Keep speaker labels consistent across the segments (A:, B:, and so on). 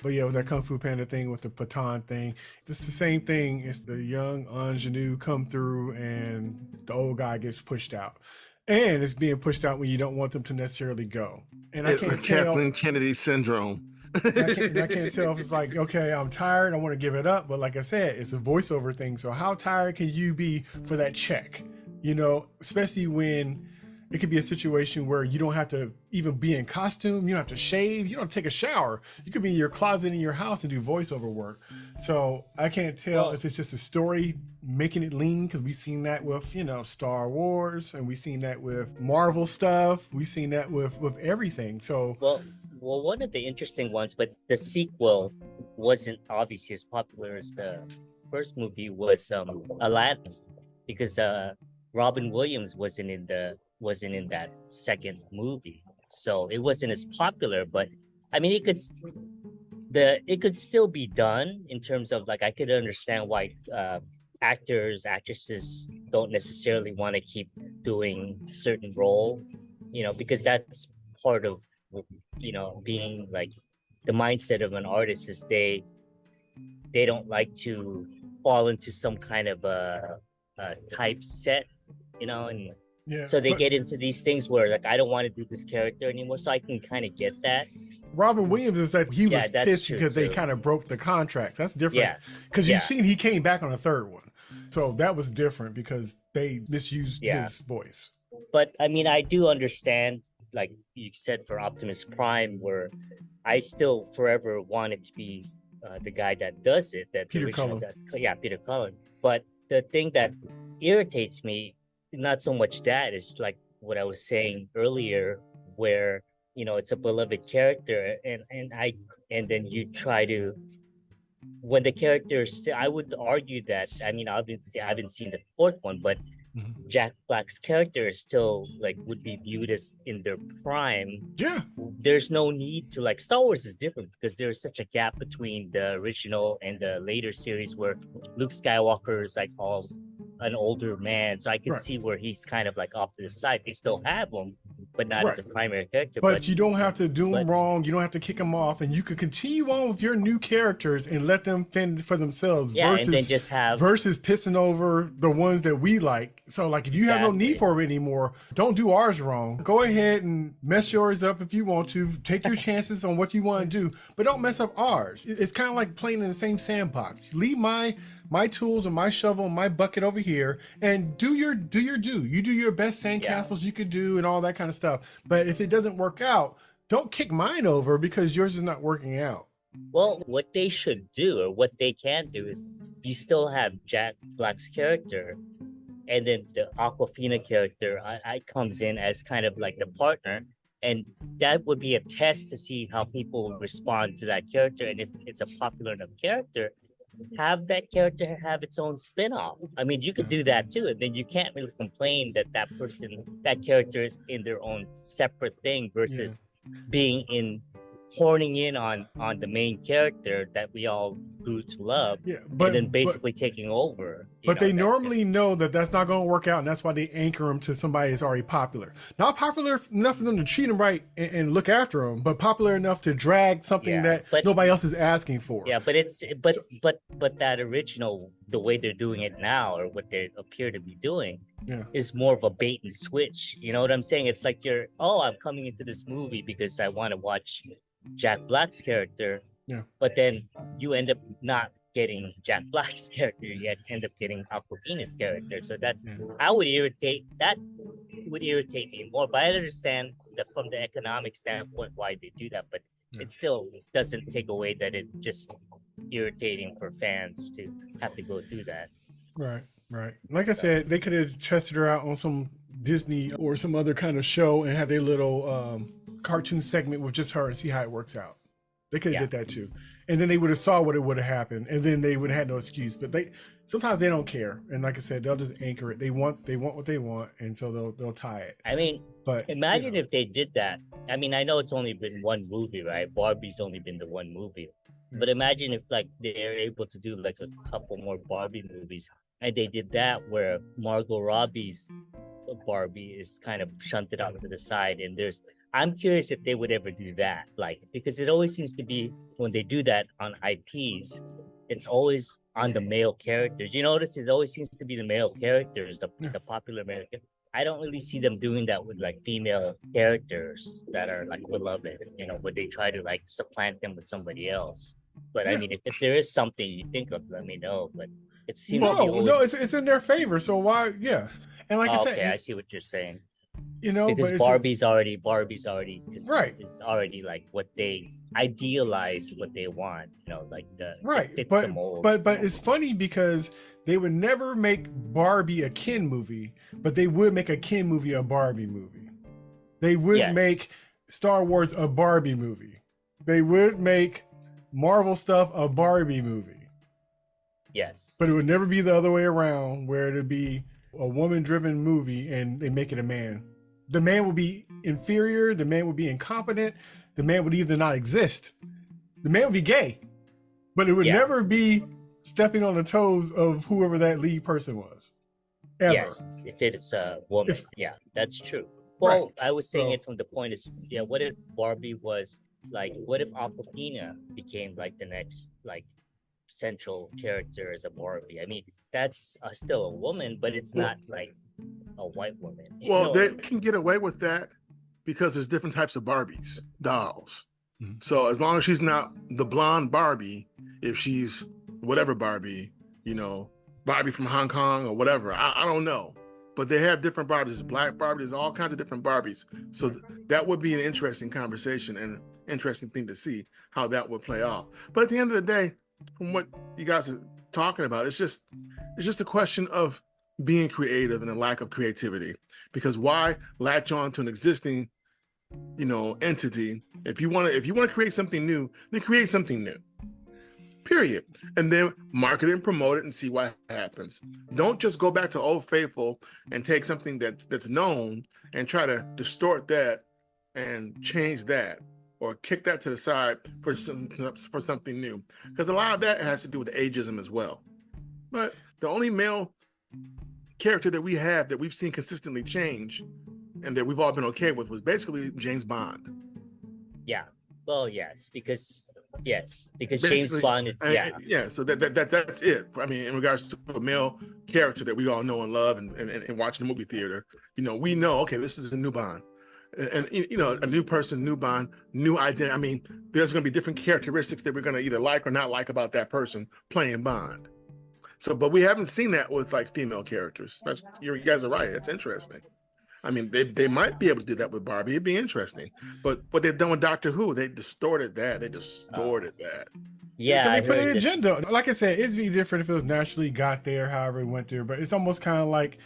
A: But yeah, with that Kung Fu Panda thing, with the Patan thing, it's the same thing. It's the young ingenue come through and the old guy gets pushed out. And it's being pushed out when you don't want them to necessarily go. And I
B: The
A: can't tell,
B: Kathleen Kennedy syndrome.
A: and I can't tell if it's like, okay, I'm tired, I want to give it up. But like I said, it's a voiceover thing. So how tired can you be for that check? Especially when it could be a situation where you don't have to even be in costume, you don't have to shave, you don't take a shower. You could be in your closet in your house and do voiceover work. So I can't tell
C: Well,
A: if it's just a story making it lean, because we've seen that with Star Wars, and we've seen that with Marvel stuff, we've seen that with everything. So
C: one of the interesting ones, but the sequel wasn't obviously as popular as the first movie was Aladdin, because Robin Williams wasn't in that second movie, so it wasn't as popular. But I mean, it could still be done in terms of like I could understand why actresses don't necessarily want to keep doing a certain role, because that's part of being like the mindset of an artist is they don't like to fall into some kind of a typeset, and
A: yeah,
C: so they
A: but
C: get into these things where like I don't want to do this character anymore. So I can kind of get that.
A: Robin Williams is that he
C: Yeah,
A: was
C: that's
A: pissed
C: true
A: because they
C: too.
A: kind of broke the contract. That's different
C: Yeah,
A: because you've
C: yeah,
A: seen he came back on a third one, so that was different because they misused
C: yeah.
A: his voice.
C: But I mean, I do understand, like you said, for Optimus Prime, where I still forever wanted to be the guy that does it, that the
A: Peter
C: original,
A: Cullen.
C: that yeah, Peter Cullen. But the thing that irritates me, not so much that, is like what I was saying earlier, where it's a beloved character, and then you try to when the characters. I would argue that I mean obviously I haven't seen the fourth one, but
A: Mhm.
C: Jack Black's character is still like would be viewed as in their prime.
A: Yeah,
C: There's no need to like Star Wars is different because there's such a gap between the original and the later series where Luke Skywalker is like all an older man. So I can
A: right,
C: see where he's kind of like off to the side. They still have him, but not as
A: right.
C: a primary character.
A: But you don't have to do
C: But
A: them wrong. You don't have to kick them off, and you could continue on with your new characters and let them fend for themselves.
C: yeah, and then
A: Versus,
C: just have
A: versus pissing over the ones that we like. So, like, if you have no need
C: exactly.
A: for it anymore, don't do ours wrong. Go ahead and mess yours up if you want to. Take your chances on what you want to do, but don't mess up ours. It's kind of like playing in the same sandbox. Leave my tools and my shovel and my bucket over here and do you do your best
C: Yeah.
A: sandcastles you could do and all that kind of stuff. But if it doesn't work out, don't kick mine over because yours is not working out.
C: Well, what they should do or what they can do is you still have Jack Black's character, and then the Aquafina character I comes in as kind of like the partner, and that would be a test to see how people respond to that character, and if it's a popular enough character, have that character have its own spin-off. I mean, you could
A: Yeah,
C: do that too, and then you can't really complain that that character is in their own separate thing
A: yeah,
C: versus being in horning in on the main character that we all grew to love,
A: yeah.
C: and
A: but
C: then
A: but
C: basically taking over.
A: But they
C: That
A: normally know that that's not going to work out, and that's why they anchor them to somebody that's already popular. Not popular enough for them to treat them right and look after them, but popular enough to drag something
C: yeah,
A: that nobody else is asking for.
C: yeah, but it's
A: So,
C: but that original, the way they're doing it now, or what they appear to be doing,
A: yeah,
C: is more of a bait and switch. You know what I'm saying? It's like I'm coming into this movie because I want to watch Jack Black's character,
A: yeah,
C: but then you end up not getting Jack Black's character, you end up getting Aquafina's character. So
A: yeah,
C: I would irritate me more. But I understand that from the economic standpoint why they do that, but
A: yeah.
C: it still doesn't take away that it just irritating for fans to have to go through that.
A: Right, right. Like I
C: So
A: said, they could have tested her out on some Disney or some other kind of show and had their little cartoon segment with just her and see how it works out. They could have
C: yeah.
A: did that too, and then they would have saw what it would have happened, and then they would have had no excuse. But they sometimes they don't care, and like I said, they'll just anchor it. They want what they want, and so they'll tie it.
C: I mean,
A: But
C: imagine if they did that. I mean, I know it's only been one movie, right? Barbie's only been the one movie.
A: yeah,
C: But imagine if like they're able to do like a couple more Barbie movies, and they did that where Margot Robbie's Barbie is kind of shunted out to the side, and there's I'm curious if they would ever do that, like, because it always seems to be when they do that on IPs, it's always on the male characters. You notice it always seems to be the male characters, the popular male. I don't really see them doing that with like female characters that are like beloved, you know, where they try to like supplant them with somebody else. But I
A: Yeah.
C: mean, if there is something you think of, let me know. But it seems to be
A: No, no,
C: always.
A: it's in their favor. So why? Yeah, and like I
C: Oh,
A: said,
C: okay, I see what you're saying.
A: but
C: Because
A: it's right,
C: is already like what they idealize, what they want, you know, like it
A: right.
C: fits the
A: But
C: mold.
A: but it's funny because they would never make Barbie a Ken movie, but they would make a Ken movie a Barbie movie. They would
C: Yes.
A: make Star Wars a Barbie movie. They would make Marvel stuff a Barbie movie.
C: Yes.
A: But it would never be the other way around, where it'd be a woman-driven movie and they make it a man. The man would be inferior. The man would be incompetent. The man would either not exist. The man would be gay, but it would
C: Yeah.
A: never be stepping on the toes of whoever that lead person was. Ever.
C: Yes, if it's a woman.
A: If-
C: Yeah, that's true. Well,
A: Right.
C: I was saying
A: So-
C: it from the point is, yeah, what if Barbie was like, what if Aquafina became like the next like central character as a Barbie? I mean, that's still a woman, but it's
B: Well-
C: not like a white woman. You
B: Well,
C: know,
B: they can get away with that because there's different types of Barbies, dolls.
A: Mhm.
B: So as long as she's not the blonde Barbie, if she's whatever Barbie, you know, Barbie from Hong Kong or whatever, I don't know. But they have different Barbies, black Barbies, all kinds of different Barbies. So that would be an interesting conversation and interesting thing to see how that would play off. But at the end of the day, from what you guys are talking about, it's just a question of being creative and a lack of creativity. Because why latch on to an existing, you know, entity? If you want to create something new, then create something new. Period. And then market it and promote it and see what happens. Don't just go back to Old Faithful and take something that's known and try to distort that and change that or kick that to the side for something new. Because a lot of that has to do with ageism as well. But the only male character that we have that we've seen consistently change and that we've all been okay with was basically James Bond.
C: yeah. Well, because James
B: Basically,
C: Bond,
B: yeah. So that's it. I mean, in regards to a male character that we all know and love and watch in the movie theater, you know, we know, okay, this is a new Bond. And you know, a new person, new Bond, new identity. I mean, there's going to be different characteristics that we're going to either like or not like about that person playing Bond. So, but we haven't seen that with like female characters. You guys are right. That's interesting. I mean, they might be able to do that with Barbie. It'd be interesting. But what they've done with Doctor Who, they distorted that.
C: yeah.
A: Can
C: I
A: they put an
C: heard that.
A: agenda? Like I said, it'd be different if it was naturally got there, however it went there. But it's almost kind of like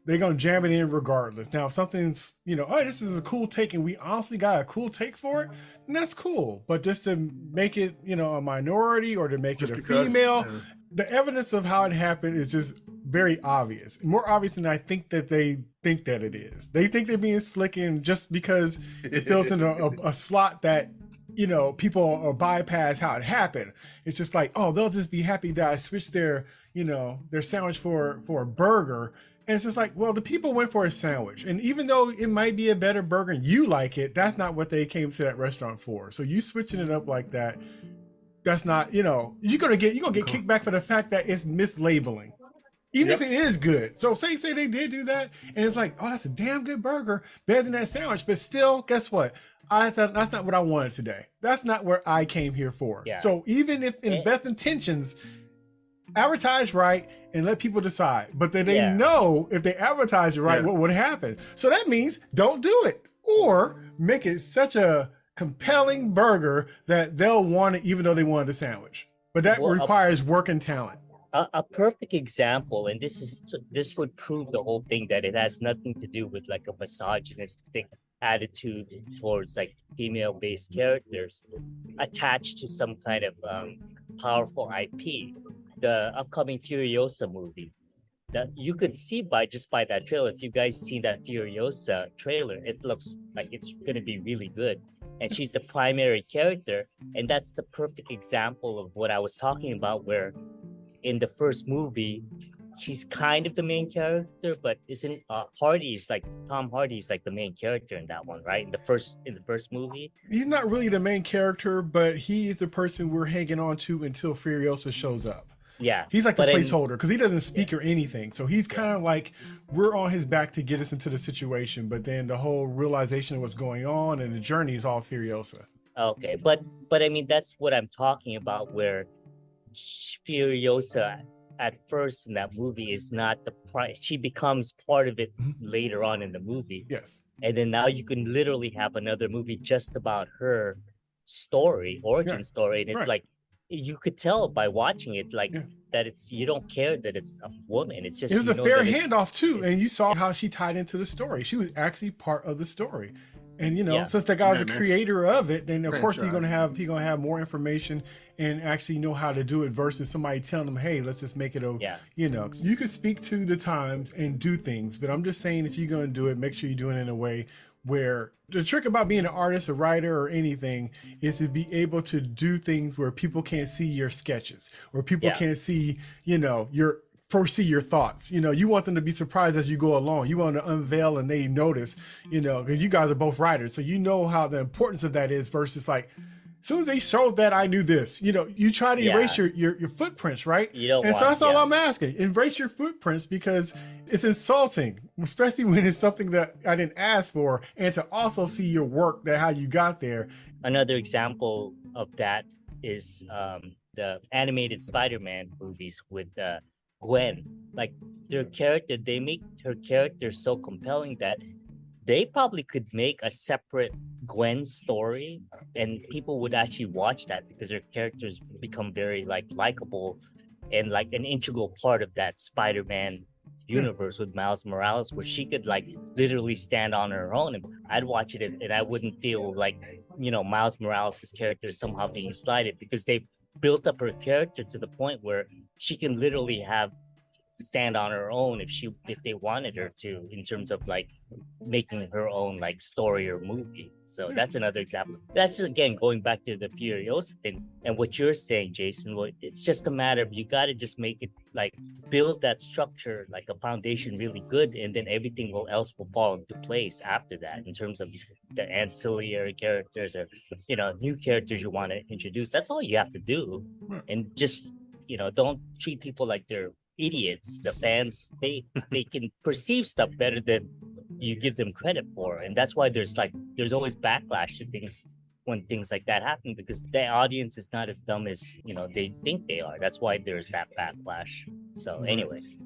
A: they're gonna jam it in regardless. Now, if something's, you know, oh, this is a cool take, and we honestly got a cool take for it, then that's cool. But just to make it, you know, a minority or to make
B: Just
A: it a
B: because,
A: female,
B: yeah.
A: the evidence of how it happened is just very obvious, more obvious than I think that they think that it is. They think they're being slick, and just because it fills in a slot that, you know, people bypass how it happened. It's just like, oh, they'll just be happy that I switched their, you know, their sandwich for a burger. And it's just like, well, the people went for a sandwich. And even though it might be a better burger and you like it, that's not what they came to that restaurant for. So you switching it up like that, that's not, you know, you're gonna get kicked back for the fact that it's mislabeling. Even if it is good. So say they did do that, and it's like, oh, that's a damn good burger, better than that sandwich. But still, guess what? I thought that's not what I wanted today. That's not where I came here for.
C: Yeah.
A: So even if in best intentions, advertise right and let people decide. But then they know if they advertise it right, what would happen. So that means don't do it. Or make it such a compelling burger that they'll want it even though they wanted a sandwich. But that requires work and talent.
C: A perfect example, and this would prove the whole thing, that it has nothing to do with like a misogynistic attitude towards like female-based characters attached to some kind of powerful IP. The upcoming Furiosa movie, that you could see by that trailer. If you guys seen that Furiosa trailer, it looks like it's gonna be really good. And she's the primary character, and that's the perfect example of what I was talking about, where in the first movie, she's kind of the main character, but isn't Hardy's like Tom Hardy's like the main character in that one, right? In the first movie.
A: He's not really the main character, but he is the person we're hanging on to until Furiosa shows up.
C: Yeah,
A: He's like the
C: but
A: placeholder because he doesn't speak or anything. So he's kind of like we're on his back to get us into the situation, but then the whole realization of what's going on and the journey is all Furiosa.
C: Okay, but I mean that's what I'm talking about, where Furiosa at first in that movie is not the she becomes part of it later on in the movie.
A: Yes.
C: And then now you can literally have another movie just about her origin story, and it's like you could tell by watching it that it's you don't care that it's a woman. It's just
A: it was a fair handoff too, and you saw how she tied into the story. She was actually part of the story. And since the guy's the creator of it, then of course he's gonna have more information and actually know how to do it versus somebody telling him, hey, let's just make it you could speak to the times and do things, but I'm just saying if you're gonna do it, make sure you're doing it in a way where the trick about being an artist, a writer, or anything is to be able to do things where people can't see your sketches or people can't see, your foresee your thoughts. You want them to be surprised as you go along. You want to unveil and they notice, because you guys are both writers. So you know how the importance of that is versus like, as soon as they showed that I knew this, you try to erase your footprints, right? So that's all I'm asking. Embrace your footprints because it's insulting, especially when it's something that I didn't ask for, and to also see your work, that how you got there.
C: Another example of that is the animated Spider-Man movies with Gwen. Like they make her character so compelling that they probably could make a separate Gwen story and people would actually watch that because her characters become very likable and like an integral part of that Spider-Man universe with Miles Morales, where she could literally stand on her own, and I'd watch it and I wouldn't feel like Miles Morales' character is somehow being slighted because they built up her character to the point where she can literally stand on her own if they wanted her to, in terms of making her own story or movie. So that's another example. That's again going back to the Furiosa thing and what you're saying, Jason. Well, it's just a matter of you got to just make it build that structure, a foundation really good, and then everything else will fall into place after that in terms of the ancillary characters or new characters you want to introduce. That's all you have to do, and just don't treat people like they're idiots. The fans, they can perceive stuff better than you give them credit for, and that's why there's always backlash to things when things like that happen, because the audience is not as dumb as they think they are. That's why there's that backlash. So anyways,